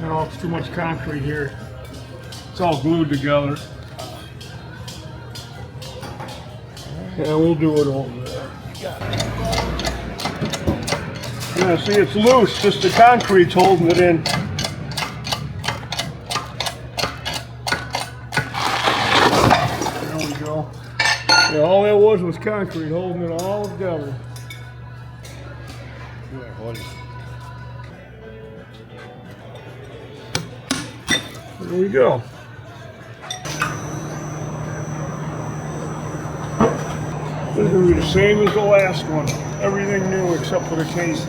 No, it's too much concrete here. It's all glued together. Yeah, we'll do it over there. Yeah, see, it's loose. Just the concrete's holding it in. There we go. Yeah, all that was concrete holding it all together. There we go. This is going to be the same as the last one. Everything new except for the cases.